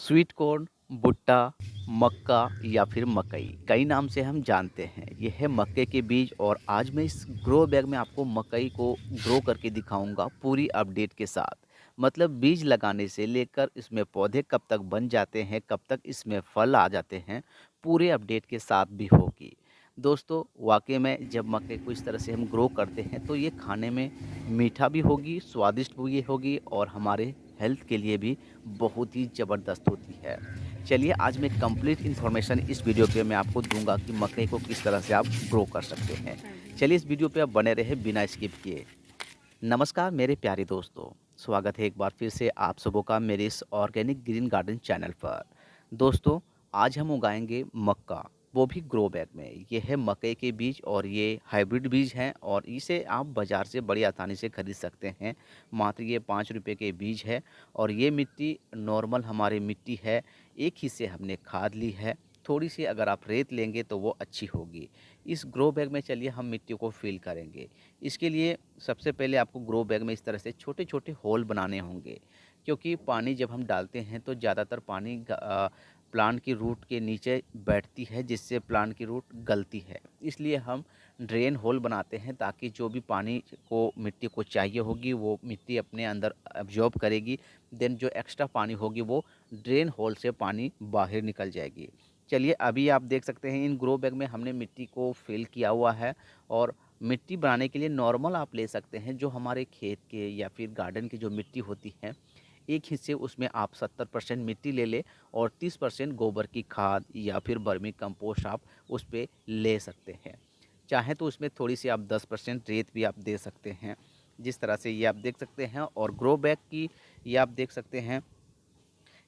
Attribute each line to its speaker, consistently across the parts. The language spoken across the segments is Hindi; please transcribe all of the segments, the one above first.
Speaker 1: स्वीट कॉर्न, भुट्टा, मक्का या फिर मकई कई नाम से हम जानते हैं। ये है मक्के के बीज और आज मैं इस ग्रो बैग में आपको मकई को ग्रो करके दिखाऊंगा पूरी अपडेट के साथ। मतलब बीज लगाने से लेकर इसमें पौधे कब तक बन जाते हैं, कब तक इसमें फल आ जाते हैं, पूरे अपडेट के साथ भी होगी। दोस्तों, वाकई में जब मक्के को इस तरह से हम ग्रो करते हैं तो ये खाने में मीठा भी होगी, स्वादिष्ट भी होगी और हमारे हेल्थ के लिए भी बहुत ही ज़बरदस्त होती है। चलिए आज मैं कंप्लीट इन्फॉर्मेशन इस वीडियो पे मैं आपको दूँगा कि मकई को किस तरह से आप ग्रो कर सकते हैं। चलिए इस वीडियो पे आप बने रहे बिना स्किप किए। नमस्कार मेरे प्यारे दोस्तों, स्वागत है एक बार फिर से आप सबों का मेरे इस ऑर्गेनिक ग्रीन गार्डन चैनल पर। दोस्तों, आज हम उगाएंगे मक्का, वो भी ग्रो बैग में। ये है मकई के बीज और ये हाइब्रिड बीज हैं और इसे आप बाज़ार से बड़ी आसानी से खरीद सकते हैं। मात्र ये 5 रुपए के बीज है और ये मिट्टी नॉर्मल हमारी मिट्टी है। एक हिस्से हमने खाद ली है, थोड़ी सी अगर आप रेत लेंगे तो वो अच्छी होगी। इस ग्रो बैग में चलिए हम मिट्टी को फिल करेंगे। इसके लिए सबसे पहले आपको ग्रो बैग में इस तरह से छोटे-छोटे होल बनाने होंगे, क्योंकि पानी जब हम डालते हैं तो ज़्यादातर पानी प्लांट की रूट के नीचे बैठती है, जिससे प्लांट की रूट गलती है। इसलिए हम ड्रेन होल बनाते हैं ताकि जो भी पानी को मिट्टी को चाहिए होगी वो मिट्टी अपने अंदर एब्जॉर्ब करेगी। देन जो एक्स्ट्रा पानी होगी वो ड्रेन होल से पानी बाहर निकल जाएगी। चलिए अभी आप देख सकते हैं इन ग्रो बैग में हमने मिट्टी को फिल किया हुआ है और मिट्टी बनाने के लिए नॉर्मल आप ले सकते हैं जो हमारे खेत के या फिर गार्डन की जो मिट्टी होती है। एक हिस्से उसमें आप 70% मिट्टी ले लें और 30% गोबर की खाद या फिर वर्मी कंपोस्ट आप उस पे ले सकते हैं। चाहे तो उसमें थोड़ी सी आप 10% रेत भी आप दे सकते हैं। जिस तरह से ये आप देख सकते हैं और ग्रो बैग की ये आप देख सकते हैं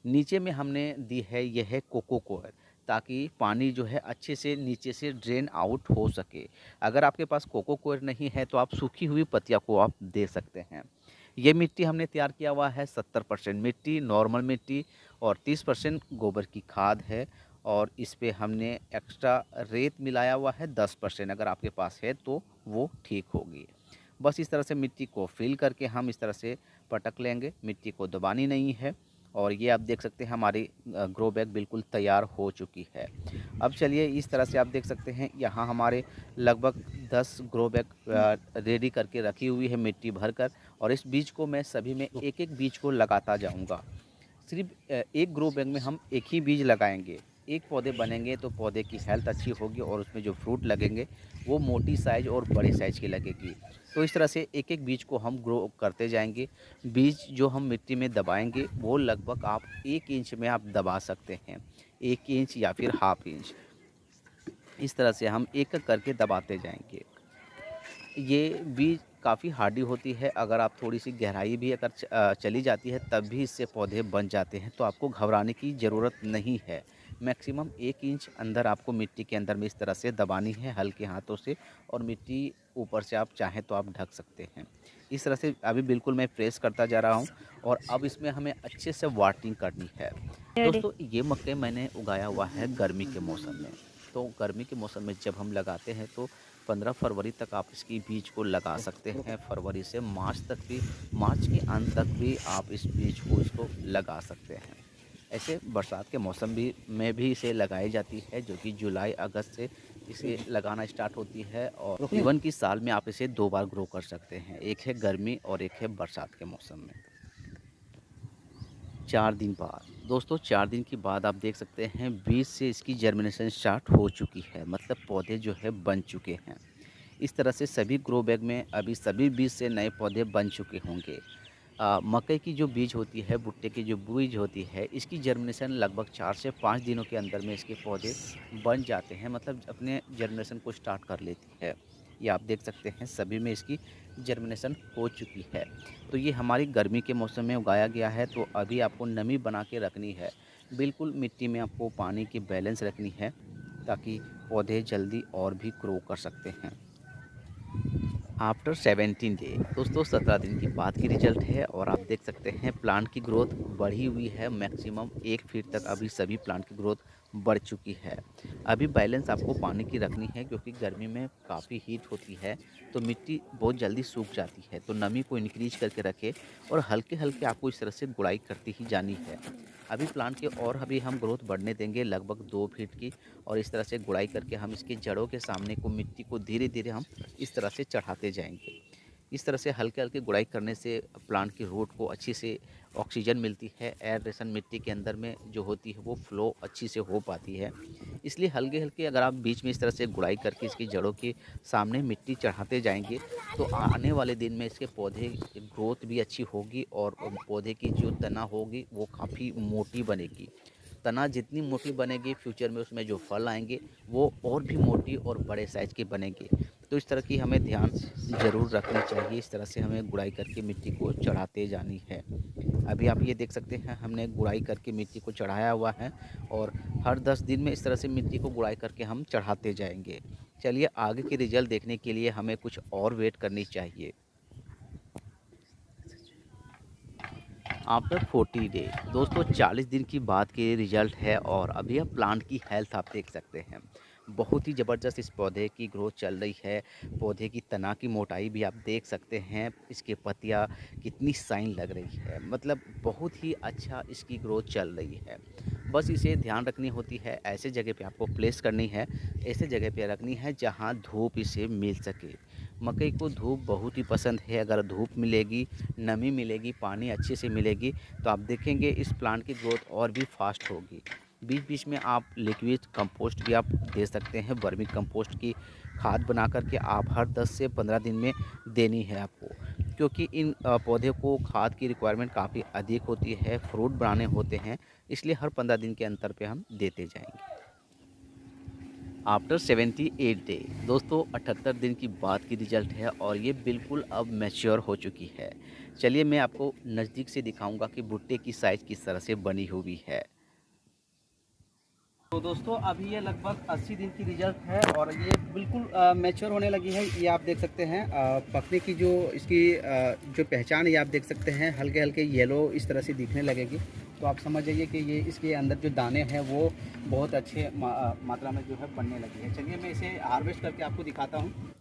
Speaker 1: नीचे में हमने दी है यह है कोको कोयर, ताकि पानी जो है अच्छे से नीचे से ड्रेन आउट हो सके। अगर आपके पास कोको कोयर नहीं है तो आप सूखी हुई पत्तियां को आप दे सकते हैं। ये मिट्टी हमने तैयार किया हुआ है 70% मिट्टी नॉर्मल मिट्टी और 30% गोबर की खाद है और इस पे हमने एक्स्ट्रा रेत मिलाया हुआ है 10%। अगर आपके पास है तो वो ठीक होगी। बस इस तरह से मिट्टी को फिल करके हम इस तरह से पटक लेंगे, मिट्टी को दबानी नहीं है। और ये आप देख सकते हैं हमारी ग्रो बैग बिल्कुल तैयार हो चुकी है। अब चलिए इस तरह से आप देख सकते हैं यहाँ हमारे लगभग 10 ग्रो बैग रेडी करके रखी हुई है मिट्टी भरकर और इस बीज को मैं सभी में एक-एक बीज को लगाता जाऊँगा। सिर्फ एक ग्रो बैग में हम एक ही बीज लगाएंगे। एक पौधे बनेंगे तो पौधे की हेल्थ अच्छी होगी और उसमें जो फ्रूट लगेंगे वो मोटी साइज़ और बड़े साइज़ की लगेगी। तो इस तरह से एक-एक बीज को हम ग्रो करते जाएँगे। बीज जो हम मिट्टी में दबाएँगे वो लगभग आप 1 इंच में आप दबा सकते हैं। 1 इंच या फिर हाफ इंच। इस तरह से हम एक-एक करके दबाते जाएँगे। ये बीज काफ़ी हार्डी होती है, अगर आप थोड़ी-सी गहराई भी अगर चली जाती है तब भी इससे पौधे बन जाते हैं, तो आपको घबराने की ज़रूरत नहीं है। मैक्सिमम 1 इंच अंदर आपको मिट्टी के अंदर में इस तरह से दबानी है हल्के हाथों से और मिट्टी ऊपर से आप चाहें तो आप ढक सकते हैं। इस तरह से अभी बिल्कुल मैं प्रेस करता जा रहा हूँ और अब इसमें हमें अच्छे से वाटरिंग करनी है।
Speaker 2: रेडी।
Speaker 1: दोस्तों, ये मक्के मैंने उगाया हुआ है गर्मी के मौसम में। तो गर्मी के मौसम में जब हम लगाते हैं तो 15 फरवरी तक आप इसकी बीज को लगा सकते हैं। फरवरी से मार्च तक भी, मार्च के अंत तक भी आप इस बीज को इसको लगा सकते हैं। ऐसे बरसात के मौसम भी में भी इसे लगाई जाती है, जो कि जुलाई अगस्त से इसे लगाना स्टार्ट होती है और इवन कि साल में आप इसे 2 बार ग्रो कर सकते हैं। एक है गर्मी और एक है बरसात के मौसम में। 4 दिन बाद दोस्तों, 4 दिन के बाद आप देख सकते हैं बीज से इसकी जर्मिनेशन स्टार्ट हो चुकी है, मतलब पौधे जो है बन चुके हैं। इस तरह से सभी ग्रो बैग में अभी सभी बीज से नए पौधे बन चुके होंगे। मकई की जो बीज होती है, भुट्टे की जो बीज होती है, इसकी जर्मिनेशन लगभग 4 से 5 दिनों के अंदर में इसके पौधे बन जाते हैं, मतलब अपने जर्मिनेशन को स्टार्ट कर लेती है। ये आप देख सकते हैं सभी में इसकी जर्मिनेशन हो चुकी है। तो ये हमारी गर्मी के मौसम में उगाया गया है, तो अभी आपको नमी बना के रखनी है। बिल्कुल मिट्टी में आपको पानी की बैलेंस रखनी है ताकि पौधे जल्दी और भी ग्रो कर सकते हैं। आफ्टर 17 डे दोस्तों, 17 दिन के बाद की रिजल्ट है और आप देख सकते हैं प्लांट की ग्रोथ बढ़ी हुई है। मैक्सिमम 1 फीट तक अभी सभी प्लांट की ग्रोथ बढ़ चुकी है। अभी बैलेंस आपको पानी की रखनी है, क्योंकि गर्मी में काफ़ी हीट होती है तो मिट्टी बहुत जल्दी सूख जाती है। तो नमी को इंक्रीज करके रखें और हल्के हल्के आपको इस तरह से गुड़ाई करती ही जानी है। अभी प्लांट के और अभी हम ग्रोथ बढ़ने देंगे लगभग 2 फीट की, और इस तरह से गुड़ाई करके हम इसकी जड़ों के सामने को मिट्टी को धीरे-धीरे हम इस तरह से चढ़ाते जाएँगे। इस तरह से हल्के-हल्के गुड़ाई करने से प्लांट की रूट को अच्छी से ऑक्सीजन मिलती है, एयरेशन मिट्टी के अंदर में जो होती है वो फ्लो अच्छी से हो पाती है। इसलिए हल्के-हल्के अगर आप बीच में इस तरह से गुड़ाई करके इसकी जड़ों के सामने मिट्टी चढ़ाते जाएँगे, तो आने वाले दिन में इसके पौधे ग्रोथ भी अच्छी होगी और पौधे की जो तना होगी वो काफ़ी मोटी बनेगी। तना जितनी मोटी बनेगी फ्यूचर में उसमें जो फल आएँगे वो और भी मोटी और बड़े साइज़ के बनेंगे। तो इस तरह की हमें ध्यान ज़रूर रखनी चाहिए, इस तरह से हमें गुड़ाई करके मिट्टी को चढ़ाते जानी है। अभी आप ये देख सकते हैं हमने गुड़ाई करके मिट्टी को चढ़ाया हुआ है, और हर 10 दिन में इस तरह से मिट्टी को गुड़ाई करके हम चढ़ाते जाएँगे। चलिए आगे के रिज़ल्ट देखने के लिए हमें कुछ और वेट करनी चाहिए। आफ्टर 40 डे दोस्तों 40 दिन की बात के रिजल्ट है, और अभी आप प्लांट की हेल्थ आप देख सकते हैं। बहुत ही ज़बरदस्त इस पौधे की ग्रोथ चल रही है। पौधे की तना की मोटाई भी आप देख सकते हैं। इसके पत्तियाँ कितनी शाइन लग रही है, मतलब बहुत ही अच्छा इसकी ग्रोथ चल रही है। बस इसे ध्यान रखनी होती है, ऐसे जगह पे आपको प्लेस करनी है, ऐसे जगह पे रखनी है जहाँ धूप इसे मिल सके। मकई को धूप बहुत ही पसंद है। अगर धूप मिलेगी, नमी मिलेगी, पानी अच्छे से मिलेगी, तो आप देखेंगे इस प्लांट की ग्रोथ और भी फास्ट होगी। बीच-बीच में आप लिक्विड कंपोस्ट भी आप दे सकते हैं। वर्मी कंपोस्ट की खाद बना कर के आप हर 10 से 15 दिन में देनी है आपको, क्योंकि इन पौधे को खाद की रिक्वायरमेंट काफ़ी अधिक होती है, फ्रूट बनाने होते हैं, इसलिए हर 15 दिन के अंतर पे हम देते जाएँगे। आफ्टर 78 डे दोस्तों 78 दिन की बाद की रिजल्ट है, और ये बिल्कुल अब मैच्योर हो चुकी है। चलिए मैं आपको नज़दीक से दिखाऊंगा कि भुट्टे की साइज़ किस तरह से बनी हुई है।
Speaker 2: तो दोस्तों अभी ये लगभग 80 दिन की रिजल्ट है, और ये बिल्कुल मैच्योर होने लगी है। ये आप देख सकते हैं पकने की जो इसकी जो पहचान है, ये आप देख सकते हैं हल्के हल्के येलो इस तरह से दिखने लगेगी। तो आप समझ जाइए कि ये इसके अंदर जो दाने हैं वो बहुत अच्छे मात्रा में जो है बनने लगी है। चलिए मैं इसे हार्वेस्ट करके आपको दिखाता हूँ।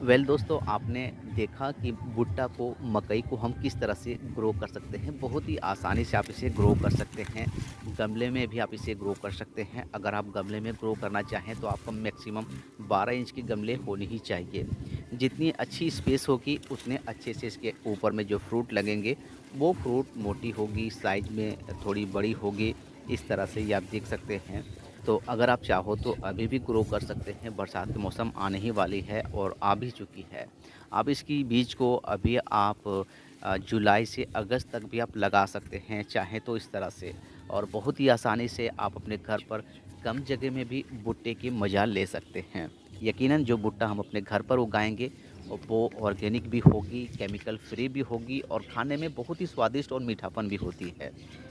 Speaker 1: दोस्तों आपने देखा कि भुट्टा को, मकई को हम किस तरह से ग्रो कर सकते हैं। बहुत ही आसानी से आप इसे ग्रो कर सकते हैं। गमले में भी आप इसे ग्रो कर सकते हैं। अगर आप गमले में ग्रो करना चाहें तो आपको मैक्सिमम 12 इंच के गमले होने ही चाहिए। जितनी अच्छी स्पेस होगी उतने अच्छे से इसके ऊपर में जो फ्रूट लगेंगे वो फ्रूट मोटी होगी, साइज में थोड़ी बड़ी होगी। इस तरह से ये आप देख सकते हैं। तो अगर आप चाहो तो अभी भी ग्रो कर सकते हैं। बरसात के मौसम आने ही वाली है और आ भी चुकी है। आप इसकी बीज को अभी आप जुलाई से अगस्त तक भी आप लगा सकते हैं, चाहे तो इस तरह से, और बहुत ही आसानी से आप अपने घर पर कम जगह में भी भुट्टे की मज़ा ले सकते हैं। यकीनन जो भुट्टा हम अपने घर पर उगाएंगे वो ऑर्गेनिक भी होगी, केमिकल फ्री भी होगी, और खाने में बहुत ही स्वादिष्ट और मीठापन भी होती है।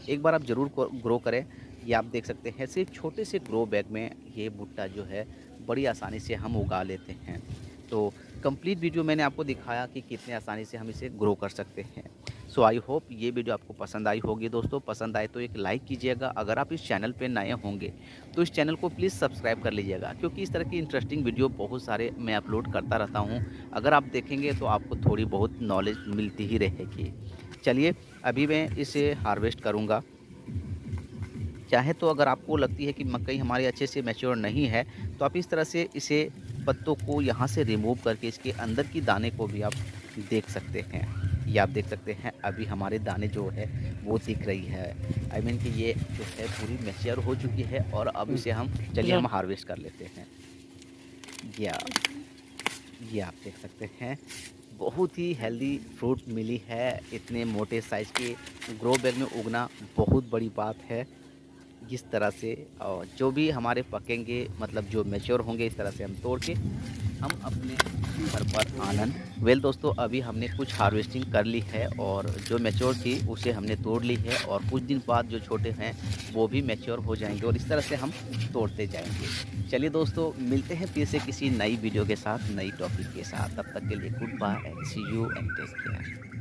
Speaker 1: एक बार आप ज़रूर ग्रो करें। ये आप देख सकते हैं सिर्फ छोटे से ग्रो बैग में ये भुट्टा जो है बड़ी आसानी से हम उगा लेते हैं। तो कंप्लीट वीडियो मैंने आपको दिखाया कि कितने आसानी से हम इसे ग्रो कर सकते हैं। सो आई होप ये वीडियो आपको पसंद आई होगी। दोस्तों पसंद आए तो एक लाइक कीजिएगा। अगर आप इस चैनल पे नए होंगे तो इस चैनल को प्लीज़ सब्सक्राइब कर लीजिएगा, क्योंकि इस तरह की इंटरेस्टिंग वीडियो बहुत सारे मैं अपलोड करता रहता हूँ। अगर आप देखेंगे तो आपको थोड़ी बहुत नॉलेज मिलती ही रहेगी। चलिए अभी मैं इसे हार्वेस्ट करूँगा। चाहे तो अगर आपको लगती है कि मकई हमारी अच्छे से मैच्योर नहीं है, तो आप इस तरह से इसे पत्तों को यहाँ से रिमूव करके इसके अंदर की दाने को भी आप देख सकते हैं। ये आप देख सकते हैं अभी हमारे दाने जो है वो दिख रही है। आई मीन कि ये जो है पूरी मैच्योर हो चुकी है, और अब इसे हम चलिए हम हार्वेस्ट कर लेते हैं। या ये आप देख सकते हैं बहुत ही हेल्दी फ्रूट मिली है। इतने मोटे साइज़ के ग्रो बैग में उगना बहुत बड़ी बात है। जिस तरह से जो भी हमारे पकेंगे, मतलब जो मैच्योर होंगे, इस तरह से हम तोड़ के हम अपने घर पर आनंद। दोस्तों अभी हमने कुछ हार्वेस्टिंग कर ली है, और जो मैच्योर थी उसे हमने तोड़ ली है, और कुछ दिन बाद जो छोटे हैं वो भी मैच्योर हो जाएंगे, और इस तरह से हम तोड़ते जाएंगे। चलिए दोस्तों मिलते हैं फिर से किसी नई वीडियो के साथ, नई टॉपिक के साथ। तब तक के लिए goodbye and see you and take care.